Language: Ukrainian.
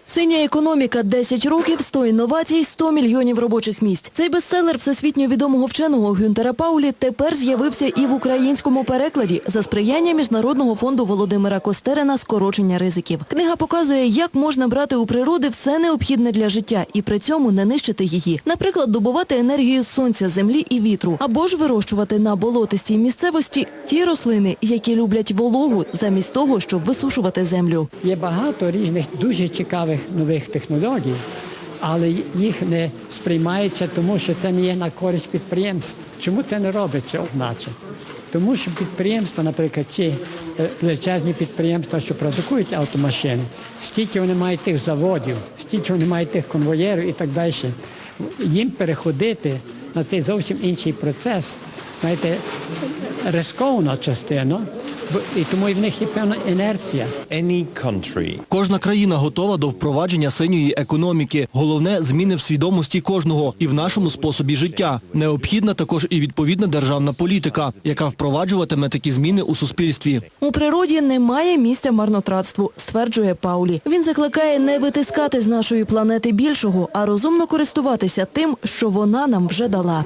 Синя економіка, 10 років, 100 інновацій, 100 мільйонів робочих місць. Цей бестселер всесвітньо відомого вченого Гюнтера Паулі тепер з'явився і в українському перекладі за сприяння Міжнародного фонду Володимира Костерина «Скорочення ризиків». Книга показує, як можна брати у природи все необхідне для життя і при цьому не нищити її. Наприклад, добувати енергію з сонця, землі і вітру. Або ж вирощувати на болотистій місцевості ті рослини, які люблять вологу, замість того, щоб висушувати землю. Є багато різних дуже цікавих нових технологій, але їх не сприймається, тому що це не є на користь підприємств. Чому це не робиться одначе? Тому що підприємства, наприклад, ці величезні підприємства, що продукують автомашини, стільки вони мають тих заводів, стільки вони мають тих конвоєрів і так далі. Їм переходити на цей зовсім інший процес, знаєте, ризикована частина, і тому і в них є певна інерція. Кожна країна готова до впровадження синьої економіки. Головне – зміни в свідомості кожного і в нашому способі життя. Необхідна також і відповідна державна політика, яка впроваджуватиме такі зміни у суспільстві. У природі немає місця марнотратству, стверджує Паулі. Він закликає не витискати з нашої планети більшого, а розумно користуватися тим, що вона нам вже дала.